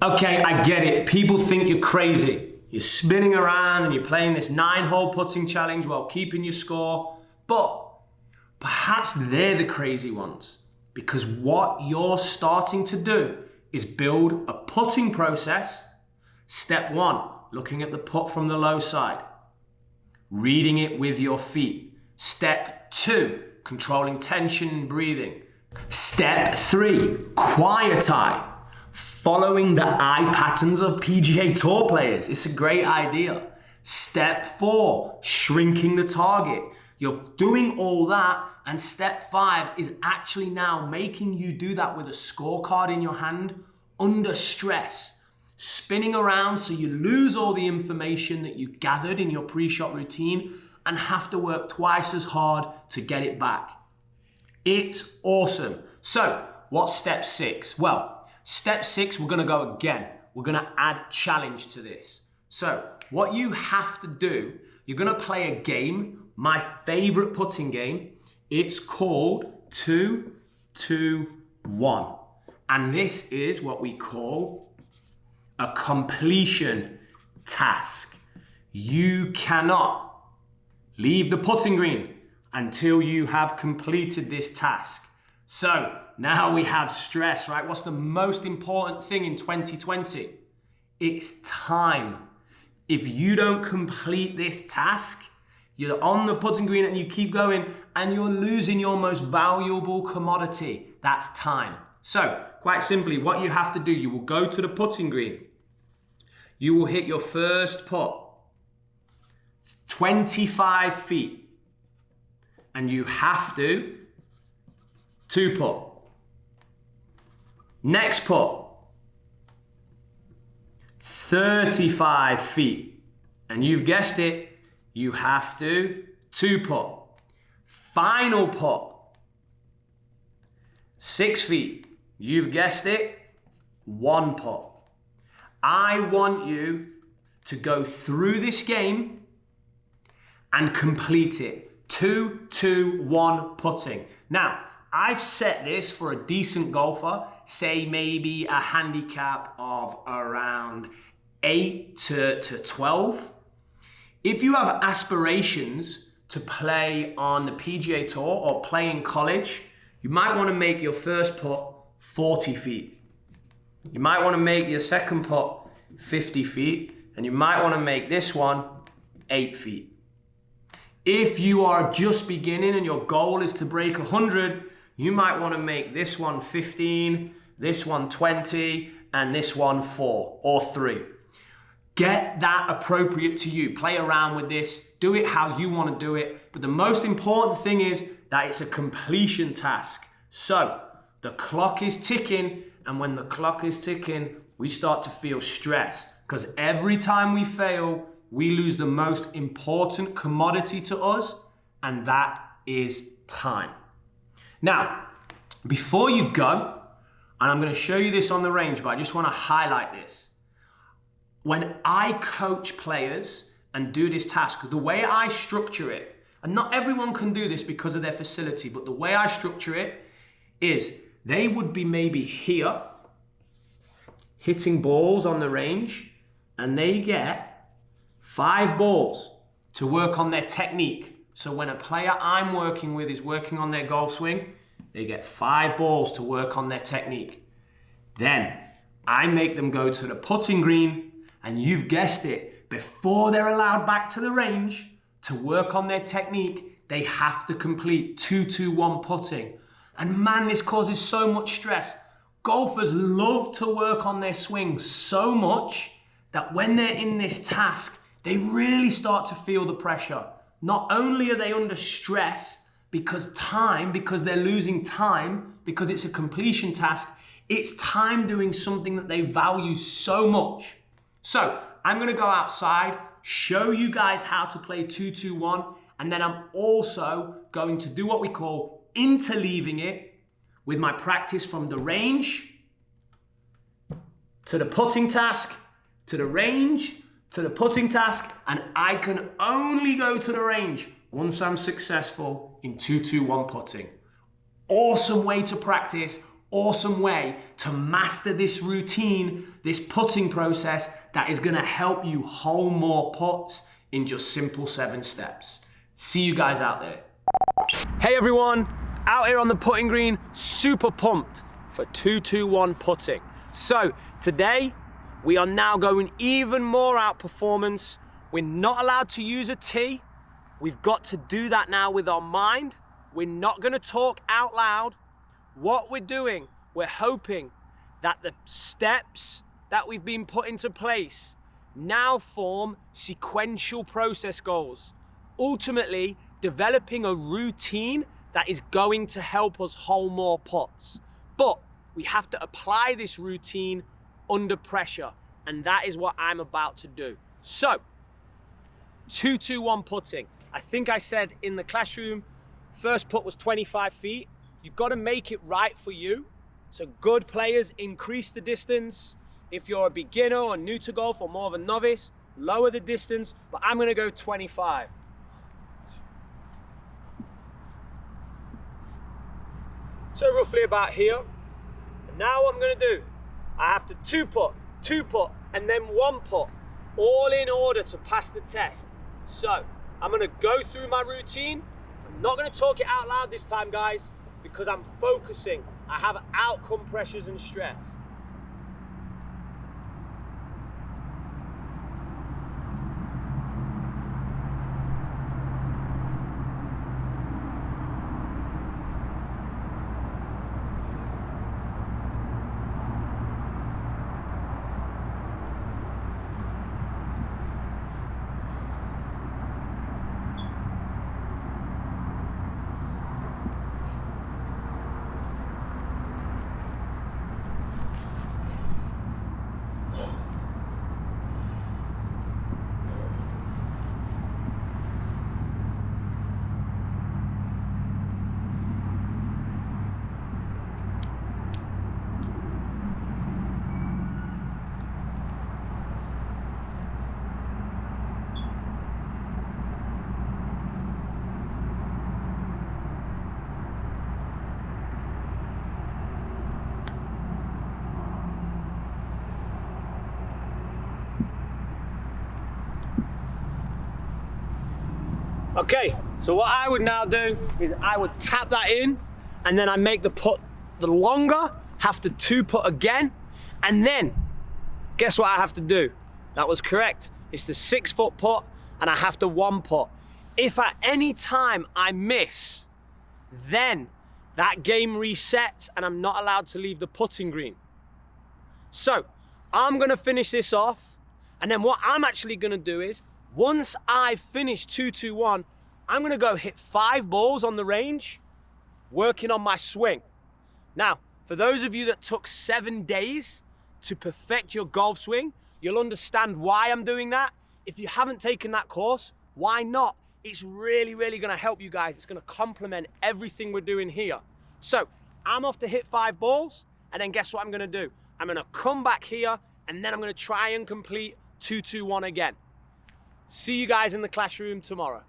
Okay, I get it. People think you're crazy. You're spinning around and you're playing this 9-hole putting challenge while keeping your score. But perhaps they're the crazy ones, because what you're starting to do is build a putting process. Step 1, looking at the putt from the low side, reading it with your feet. Step 2, controlling tension and breathing. Step 3, quiet eye, following the eye patterns of PGA Tour players. It's a great idea. Step 4, shrinking the target. You're doing all that, and step 5 is actually now making you do that with a scorecard in your hand under stress, spinning around so you lose all the information that you gathered in your pre-shot routine and have to work twice as hard to get it back. It's awesome. So, what's step 6? Well, step 6, we're gonna go again. We're gonna add challenge to this. So, what you have to do, you're gonna play a game, my favorite putting game. It's called 2-2-1. And this is what we call a completion task. You cannot leave the putting green until you have completed this task. So now we have stress, right? What's the most important thing in 2020? It's time. If you don't complete this task, you're on the putting green and you keep going and you're losing your most valuable commodity. That's time. So quite simply, what you have to do, you will go to the putting green. You will hit your first putt 25 feet. And you have to 2-putt. Next putt, 35 feet. And you've guessed it, you have to 2-putt. Final putt, 6 feet. You've guessed it, 1-putt. I want you to go through this game and complete it. 2-2-1 putting. Now, I've set this for a decent golfer, say maybe a handicap of around 8 to 12. If you have aspirations to play on the PGA Tour or play in college, you might want to make your first putt 40 feet. You might want to make your second putt 50 feet, and you might want to make this one 8 feet. If you are just beginning and your goal is to break 100, you might want to make this one 15, this one 20, and this one 4 or 3. Get that appropriate to you. Play around with this. Do it how you want to do it. But the most important thing is that it's a completion task. So the clock is ticking, and when the clock is ticking, we start to feel stress, because every time we fail, we lose the most important commodity to us, and that is time. Now, before you go, and I'm going to show you this on the range, but I just want to highlight this. When I coach players and do this task, the way I structure it, and not everyone can do this because of their facility, but the way I structure it is they would be maybe here, hitting balls on the range, and they get 5 balls to work on their technique. So when a player I'm working with is working on their golf swing, they get 5 balls to work on their technique. Then I make them go to the putting green, and you've guessed it, before they're allowed back to the range to work on their technique, they have to complete 2-2-1 putting. And man, this causes so much stress. Golfers love to work on their swing so much that when they're in this task, they really start to feel the pressure. Not only are they under stress because they're losing time, because it's a completion task, it's time doing something that they value so much. So I'm going to go outside, show you guys how to play 2-2-1, and then I'm also going to do what we call interleaving it with my practice from the range to the putting task, to the range, to the putting task, and I can only go to the range once I'm successful in 2-2-1 putting. Awesome way to practice, awesome way to master this routine, this putting process that is gonna help you hole more putts in just simple 7 steps. See you guys out there. Hey everyone, out here on the putting green, super pumped for 2-2-1 putting. So today, we are now going even more out performance. We're not allowed to use a tee. We've got to do that now with our mind. We're not gonna talk out loud. What we're doing, we're hoping that the steps that we've been put into place now form sequential process goals. Ultimately, developing a routine that is going to help us hole more putts. But we have to apply this routine under pressure, and that is what I'm about to do. So, 2-2-1 putting. I think I said in the classroom, first putt was 25 feet. You've got to make it right for you. So good players increase the distance. If you're a beginner or new to golf or more of a novice, lower the distance, but I'm gonna go 25. So roughly about here. And now what I'm gonna do, I have to 2-putt, 2-putt, and then 1-putt, all in order to pass the test. So I'm gonna go through my routine. I'm not gonna talk it out loud this time, guys, because I'm focusing. I have outcome pressures and stress. Okay, so what I would now do is I would tap that in, and then I make the putt the longer, have to 2-putt again, and then guess what I have to do? That was correct. It's the 6-foot putt, and I have to 1-putt. If at any time I miss, then that game resets and I'm not allowed to leave the putting green. So I'm gonna finish this off, and then what I'm actually gonna do is, once I've finished 2-2-1, I'm gonna go hit 5 balls on the range, working on my swing. Now, for those of you that took 7 days to perfect your golf swing, you'll understand why I'm doing that. If you haven't taken that course, why not? It's really, really gonna help you guys. It's gonna complement everything we're doing here. So, I'm off to hit 5 balls, and then guess what I'm gonna do? I'm gonna come back here, and then I'm gonna try and complete 2-2-1 again. See you guys in the classroom tomorrow.